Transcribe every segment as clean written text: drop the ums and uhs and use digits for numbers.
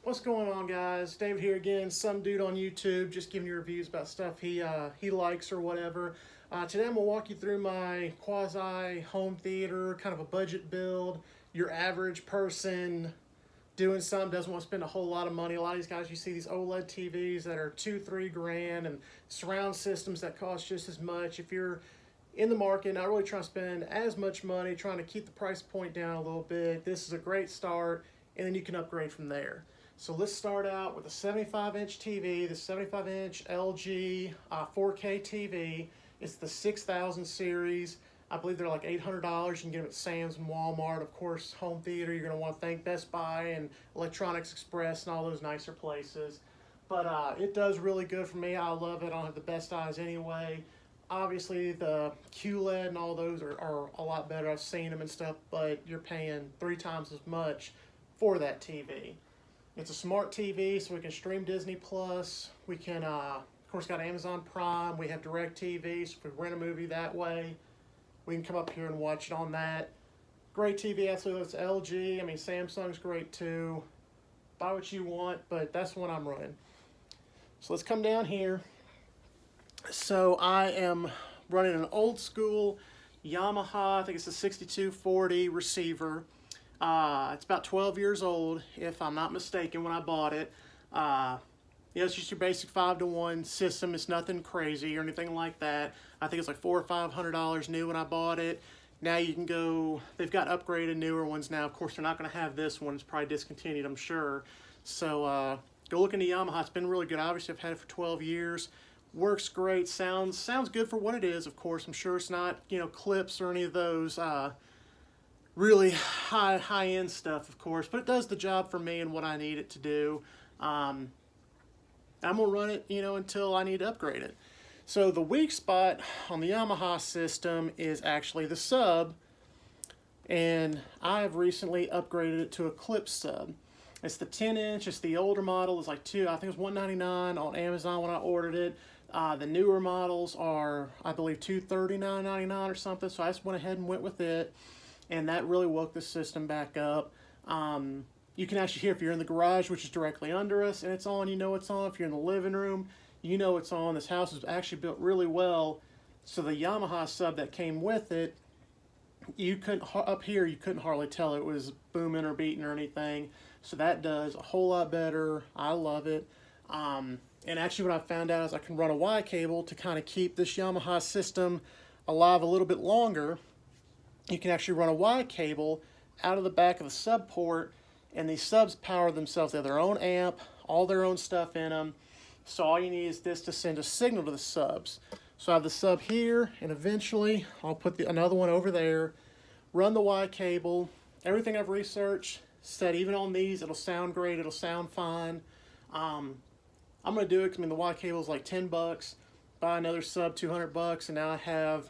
What's going on, guys? David here again, some dude on YouTube, just giving you reviews about stuff he likes or whatever. Today I'm gonna walk you through my quasi home theater, kind of a budget build. Your average person doing something doesn't want to spend a whole lot of money. A lot of these guys, you see these OLED TVs that are 2-3 grand, and surround systems that cost just as much. If you're in the market, not really trying to spend as much money, trying to keep the price point down a little bit, this is a great start, and then you can upgrade from there. So let's start out with a 75-inch TV, the 75-inch LG 4K TV. It's the 6000 series. I believe they're like $800. You can get them at Sam's and Walmart. Of course, home theater, you're going to want to thank Best Buy and Electronics Express and all those nicer places. But it does really good for me. I love it. I don't have the best eyes anyway. Obviously, the QLED and all those are a lot better. I've seen them and stuff, but you're paying 3 times as much for that TV. It's a smart TV, so we can stream Disney Plus. We can, of course, got Amazon Prime. We have DirecTV, so if we rent a movie that way, we can come up here and watch it on that. Great TV, absolutely. It's LG. I mean, Samsung's great too. Buy what you want, but that's the one I'm running. So let's come down here. So I am running an old school Yamaha, I think it's a 6240 receiver. It's about 12 years old, if I'm not mistaken, when I bought it. It's just your basic 5-to-1 system. It's nothing crazy or anything like that. I think it's like $400 or $500 new when I bought it. Now you can go, they've got upgraded newer ones now. Of course, they're not going to have this one. It's probably discontinued, I'm sure. So go look into Yamaha. It's been really good. Obviously, I've had it for 12 years. Works great. Sounds good for what it is, of course. I'm sure it's not, Klipsh or any of those really high-end stuff, of course, but it does the job for me and what I need it to do. I'm gonna run it, until I need to upgrade it. So the weak spot on the Yamaha system is actually the sub, and I have recently upgraded it to a Klipsh sub. It's the 10-inch. It's the older model. It's like I think it was $199 on Amazon when I ordered it. The newer models are, I believe, $239.99 or something. So I just went ahead and went with it. And that really woke the system back up. You can actually hear if you're in the garage, which is directly under us, and it's on, it's on. If you're in the living room, it's on. This house is actually built really well. So the Yamaha sub that came with it, up here, you couldn't hardly tell it was booming or beating or anything. So that does a whole lot better. I love it. And actually what I found out is I can run a Y cable to kind of keep this Yamaha system alive a little bit longer. You can actually run a Y cable out of the back of the sub port, and these subs power themselves. They have their own amp, all their own stuff in them. So all you need is this to send a signal to the subs. So I have the sub here, and eventually I'll put another one over there, run the Y cable. Everything I've researched said even on these, it'll sound great, it'll sound fine. I'm going to do it because the Y cable is like $10. Buy another sub, $200, and now I have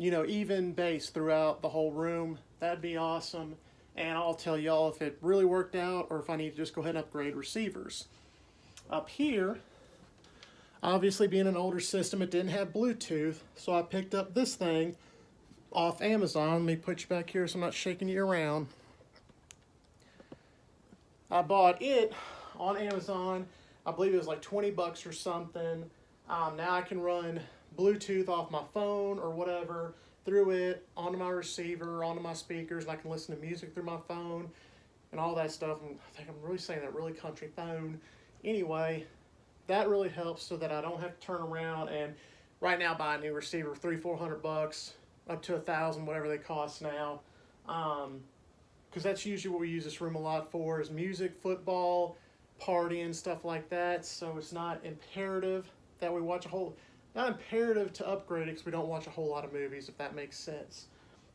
even bass throughout the whole room. That'd be awesome. And I'll tell y'all if it really worked out or if I need to just go ahead and upgrade receivers. Up here, obviously being an older system, it didn't have Bluetooth, so I picked up this thing off Amazon. Let me put you back here so I'm not shaking you around. I bought it on Amazon. I believe it was like $20 or something. Now I can run Bluetooth off my phone or whatever through it, onto my receiver, onto my speakers, and I can listen to music through my phone and all that stuff. And I think I'm really saying that really country phone. Anyway, that really helps so that I don't have to turn around and right now buy a new receiver, $300-400, up to $1,000, whatever they cost now. Because that's usually what we use this room a lot for, is music, football, partying, stuff like that. So it's not imperative that we watch not imperative to upgrade it because we don't watch a whole lot of movies, if that makes sense.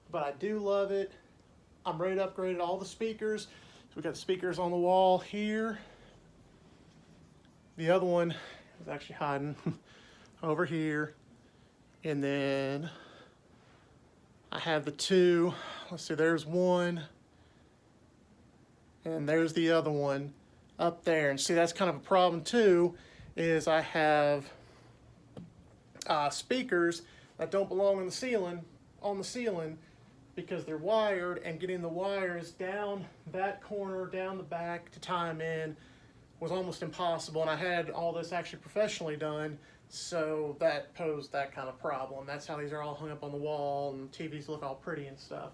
But I do love it. I'm ready to upgrade all the speakers. So we got the speakers on the wall here. The other one is actually hiding over here. And then I have the two. Let's see, there's one. And there's the other one up there. And see, that's kind of a problem too, is I have speakers that don't belong on the ceiling because they're wired, and getting the wires down that corner, down the back to tie them in was almost impossible, and I had all this actually professionally done, so that posed that kind of problem. That's how these are all hung up on the wall, and TVs look all pretty and stuff.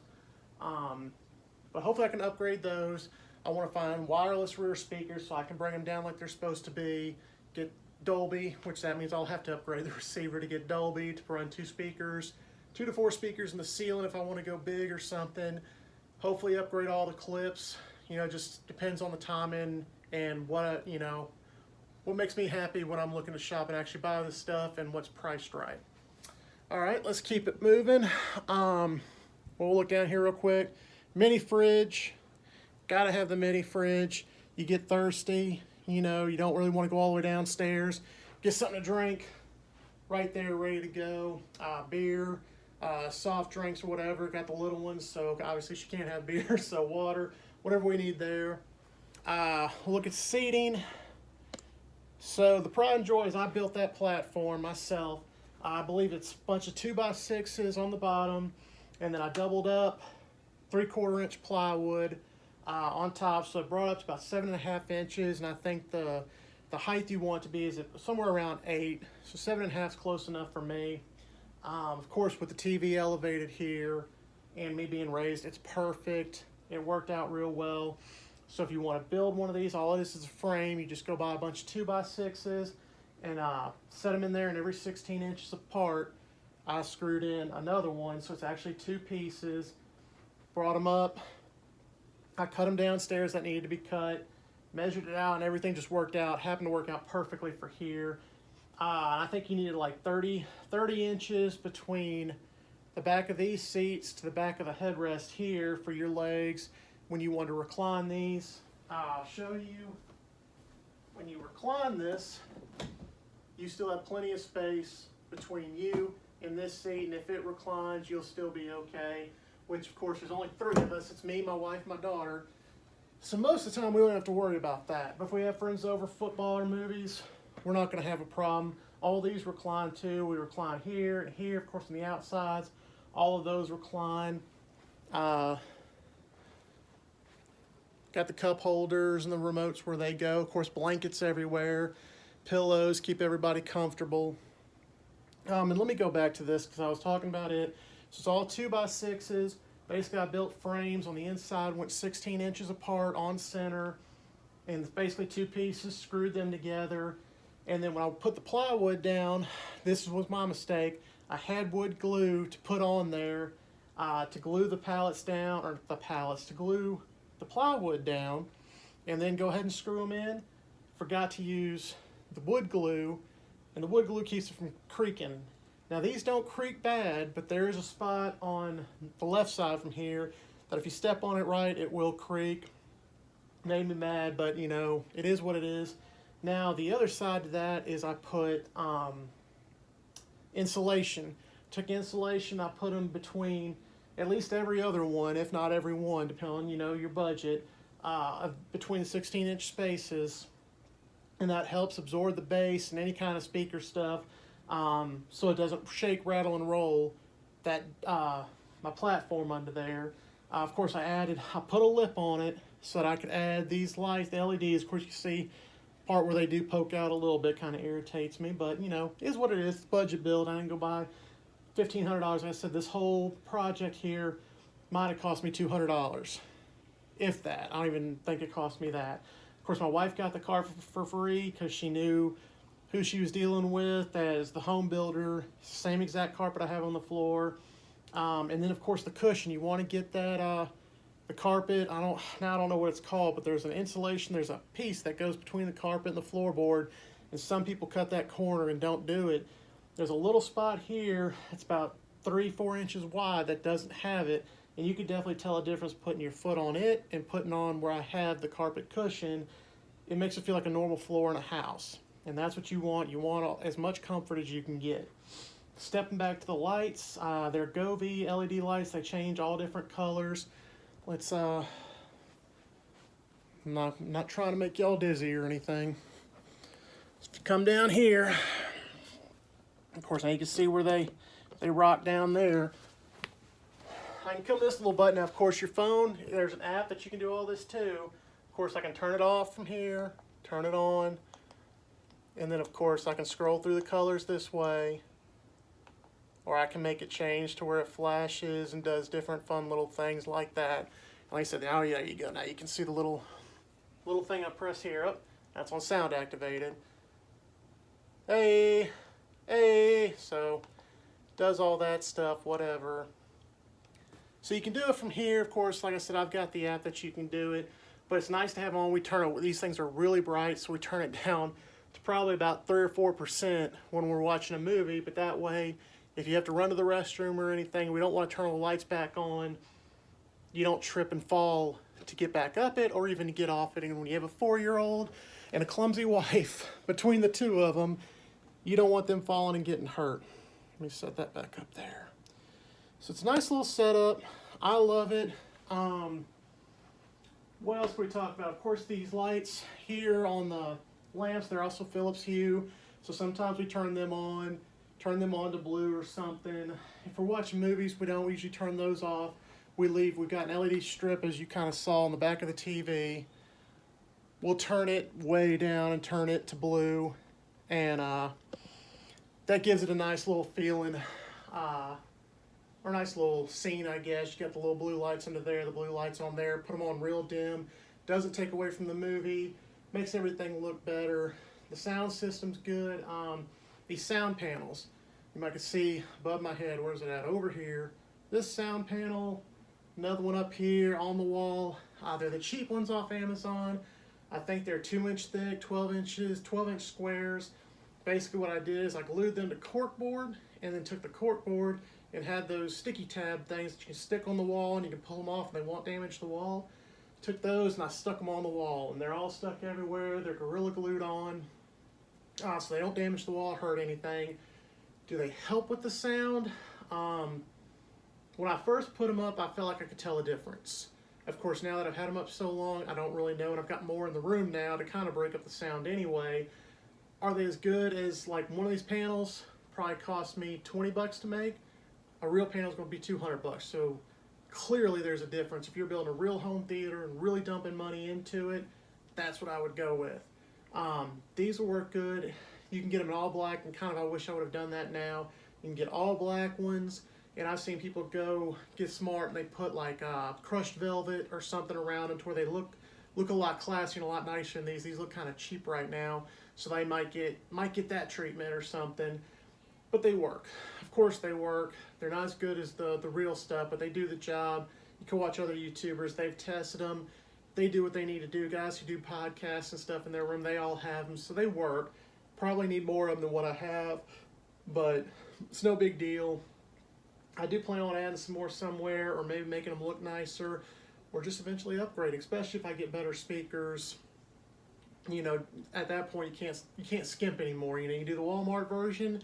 But hopefully I can upgrade those. I want to find wireless rear speakers so I can bring them down like they're supposed to be, get Dolby, which that means I'll have to upgrade the receiver to get Dolby to run 2 speakers, 2 to 4 speakers in the ceiling if I want to go big or something. Hopefully upgrade all the Klipsh. You know, just depends on the timing and what, you know, what makes me happy when I'm looking to shop and actually buy this stuff and what's priced right. All right, let's keep it moving. We'll look down here real quick. Mini fridge. Gotta have the mini fridge. You get thirsty, you know, you don't really want to go all the way downstairs. Get something to drink right there, ready to go. Beer, soft drinks or whatever. Got the little ones, so obviously she can't have beer, so water, whatever we need there. Look at seating. So the pride and joy is I built that platform myself. I believe it's a bunch of 2x6s on the bottom, and then I doubled up 3/4 inch plywood on top, so it brought up to about 7.5 inches, and I think the height you want to be is somewhere around 8, so 7.5 is close enough for me. Of course, with the TV elevated here and me being raised, it's perfect. It worked out real well. So if you want to build one of these, all it is a frame. You just go buy a bunch of 2x6s and set them in there, and every 16 inches apart, I screwed in another one, so it's actually 2 pieces. Brought them up. I cut them downstairs that needed to be cut, measured it out, and everything just worked out. Happened to work out perfectly for here. I think you needed like 30 inches between the back of these seats to the back of the headrest here for your legs when you want to recline these. I'll show you. When you recline this, you still have plenty of space between you and this seat, and if it reclines, you'll still be okay. Which, of course, there's only 3 of us. It's me, my wife, my daughter. So most of the time, we don't have to worry about that. But if we have friends over, football or movies, we're not going to have a problem. All these recline too. We recline here and here, of course, on the outsides. All of those recline. Got the cup holders and the remotes where they go. Of course, blankets everywhere. Pillows, keep everybody comfortable. And let me go back to this because I was talking about it. So it's all 2x6s. Basically, I built frames on the inside, went 16 inches apart on center, and it's basically 2 pieces, screwed them together. And then when I put the plywood down, this was my mistake. I had wood glue to put on there to glue the pallets down, or to glue the plywood down, and then go ahead and screw them in. Forgot to use the wood glue, and the wood glue keeps it from creaking. Now these don't creak bad, but there is a spot on the left side from here that if you step on it right, it will creak. Made me mad, but you know, it is what it is. Now the other side to that is I put insulation. Took insulation, I put them between at least every other one, if not every one, depending on, you know, your budget, between the 16-inch spaces, and that helps absorb the bass and any kind of speaker stuff. So it doesn't shake, rattle, and roll that my platform under there. Of course, I put a lip on it so that I could add these lights, the LEDs. Of course, you see part where they do poke out a little bit, kind of irritates me, but you know, it is what it is. It's budget build. I didn't go buy $1,500. Like I said, this whole project here might have cost me $200, if that. I don't even think it cost me that. Of course, my wife got the car for free because she knew who she was dealing with as the home builder. Same exact carpet I have on the floor. And then of course the cushion. You want to get that the carpet. I don't know what it's called, but there's an insulation. There's a piece that goes between the carpet and the floorboard, and some people cut that corner and don't do it. There's a little spot here. It's about 3-4 inches wide that doesn't have it, and you could definitely tell a difference putting your foot on it and putting on where I have the carpet cushion. It makes it feel like a normal floor in a house. And that's what you want. You want as much comfort as you can get. Stepping back to the lights, they're Govee LED lights. They change all different colors. Let's, I'm not trying to make y'all dizzy or anything. Just come down here. Of course, now you can see where they rock down there. I can come to this little button. Now, of course, your phone, there's an app that you can do all this too. Of course, I can turn it off from here. turn it on, and then of course I can scroll through the colors this way, or I can make it change to where it flashes and does different fun little things like that. Like I said, oh yeah, there you go. Now you can see the little thing I press here. Oh, that's on sound activated. Hey, hey, so does all that stuff, whatever. So you can do it from here. Of course, like I said, I've got the app that you can do it, but it's nice to have on. We turn it, these things are really bright, so we turn it down to probably about 3 or 4% when we're watching a movie, but that way, if you have to run to the restroom or anything, we don't want to turn the lights back on, you don't trip and fall to get back up it or even to get off it. And when you have a 4-year-old and a clumsy wife, between the two of them, you don't want them falling and getting hurt. Let me set that back up there. So it's a nice little setup. I love it. What else can we talk about? Of course, these lights here on the lamps, they're also Philips hue. So sometimes we turn them on to blue or something. If we're watching movies, we don't usually turn those off. We've got an LED strip, as you kind of saw on the back of the TV. We'll turn it way down and turn it to blue, and that gives it a nice little feeling, or nice little scene, I guess. You got the little blue lights under there, the blue lights on there. Put them on real dim. Doesn't take away from the movie. Makes everything look better. The sound system's good. These sound panels, you might can see above my head. Where's it at? Over here. This sound panel, another one up here on the wall. They're the cheap ones off Amazon. I think they're 2-inch thick, 12 inches, 12-inch squares. Basically what I did is I glued them to corkboard and then took the corkboard and had those sticky tab things that you can stick on the wall and you can pull them off and they won't damage the wall. Took those and I stuck them on the wall, and they're all stuck everywhere. They're Gorilla Glued on, so they don't damage the wall or hurt anything. Do they help with the sound? When I first put them up, I felt like I could tell a difference. Of course, now that I've had them up so long, I don't really know, and I've got more in the room now to kind of break up the sound anyway. Are they as good as, like, one of these panels? Probably cost me 20 bucks to make. A real panel is going to be 200 bucks. So clearly there's a difference. If you're building a real home theater and really dumping money into it, that's what I would go with. These will work good. You can get them in all black, and kind of I wish I would have done that now. You can get all black ones, and I've seen people go get smart and they put like crushed velvet or something around them to where they look a lot classier and a lot nicer than these. These look kind of cheap right now, so they might get that treatment or something. But they work. Of course they work. They're not as good as the real stuff, but they do the job. You can watch other YouTubers. They've tested them. They do what they need to do. Guys who do podcasts and stuff in their room, they all have them, so they work. Probably need more of them than what I have, but it's no big deal. I do plan on adding some more somewhere, or maybe making them look nicer, or just eventually upgrading, especially if I get better speakers. You know, at that point you can't skimp anymore. You know, you can do the Walmart version,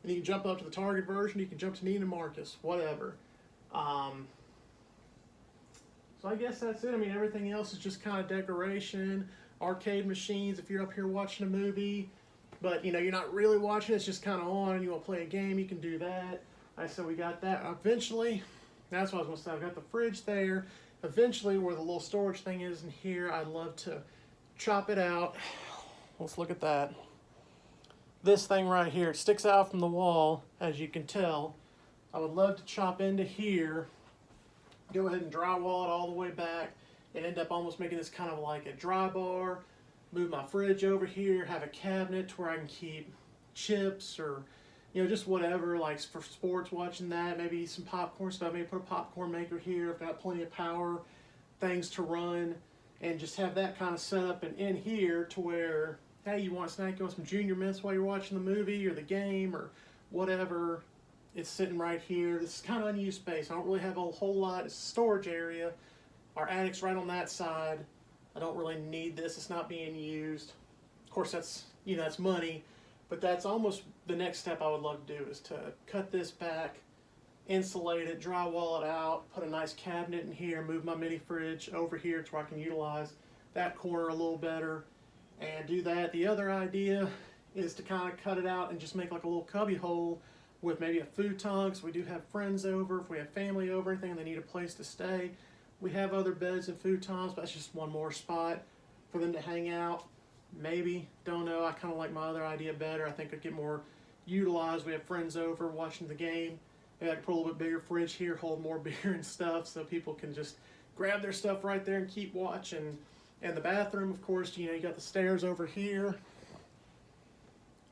and you can jump up to the Target version, you can jump to Neiman Marcus, whatever. So I guess that's it. I mean, everything else is just kind of decoration, arcade machines if you're up here watching a movie, but you know, you're not really watching, it's just kind of on, and you want to play a game, you can do that. Like I said, we got that. Eventually, that's what I was going to say, I've got the fridge there. Eventually, where the little storage thing is in here, I'd love to chop it out. Let's look at that. This thing right here, it sticks out from the wall, as you can tell. I would love to chop into here, go ahead and drywall it all the way back, and end up almost making this kind of like a dry bar. Move my fridge over here, have a cabinet to where I can keep chips or, you know, just whatever, like for sports, watching that, maybe some popcorn stuff. Maybe put a popcorn maker here. I've got plenty of power, things to run, and just have that kind of set up and in here to where, hey, you want a snack, you want some Junior Mints while you're watching the movie or the game or whatever. It's sitting right here. This is kind of unused space. I don't really have a whole lot. It's a storage area. Our attic's right on that side. I don't really need this. It's not being used. Of course, that's, you know, that's money, but that's almost the next step I would love to do, is to cut this back, insulate it, drywall it out, put a nice cabinet in here, move my mini fridge over here to where I can utilize that corner a little better, and do that. The other idea is to kind of cut it out and just make like a little cubby hole with maybe a futon, because we do have friends over, if we have family over, anything, and they need a place to stay. We have other beds and futons, but that's just one more spot for them to hang out. Maybe, don't know. I kind of like my other idea better. I think it'd get more utilized. We have friends over watching the game. Maybe I could put a little bit bigger fridge here, hold more beer and stuff, so people can just grab their stuff right there and keep watching. And the bathroom, of course, you know, you got the stairs over here,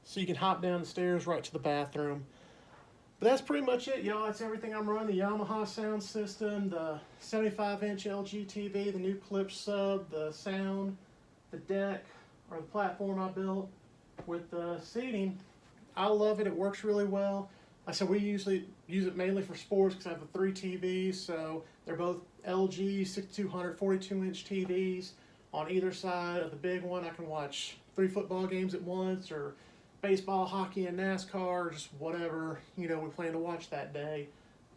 so you can hop down the stairs right to the bathroom. But that's pretty much it, y'all. That's everything I'm running. The Yamaha sound system, the 75-inch LG TV, the new Klipsh Sub, the sound, the deck, or the platform I built with the seating. I love it. It works really well. Like I said, we usually use it mainly for sports because I have the 3 TVs, so they're both LG 6200 42-inch TVs. On either side of the big one, I can watch 3 football games at once, or baseball, hockey, and NASCAR, or just whatever, you know, we plan to watch that day.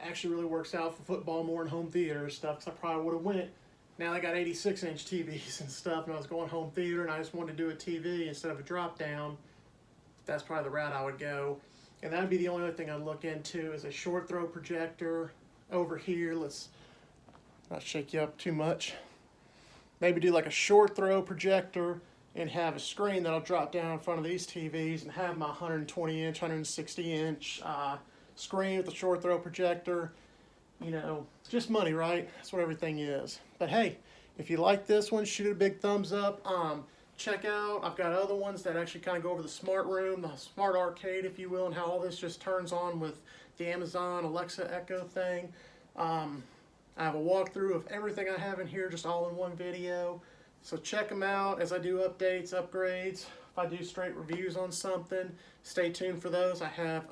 Actually really works out for football more in home theater and stuff, because I probably would have went. Now they got 86-inch TVs and stuff, and I was going home theater, and I just wanted to do a TV instead of a drop down. That's probably the route I would go. And that'd be the only other thing I'd look into is a short throw projector over here. Let's not shake you up too much. Maybe do like a short throw projector and have a screen that'll drop down in front of these TVs, and have my 120-inch, 160-inch screen with a short throw projector. You know, just money, right? That's what everything is. But hey, if you like this one, shoot it a big thumbs up. Check out, I've got other ones that actually kind of go over the smart room, the smart arcade, if you will, and how all this just turns on with the Amazon Alexa Echo thing. I have a walkthrough of everything I have in here, just all in one video. So check them out as I do updates, upgrades. If I do straight reviews on something, stay tuned for those. I have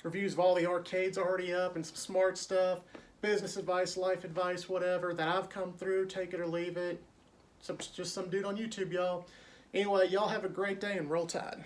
reviews of all the arcades already up, and some smart stuff, business advice, life advice, whatever, that I've come through, take it or leave it. So just some dude on YouTube, y'all. Anyway, y'all have a great day and roll tide.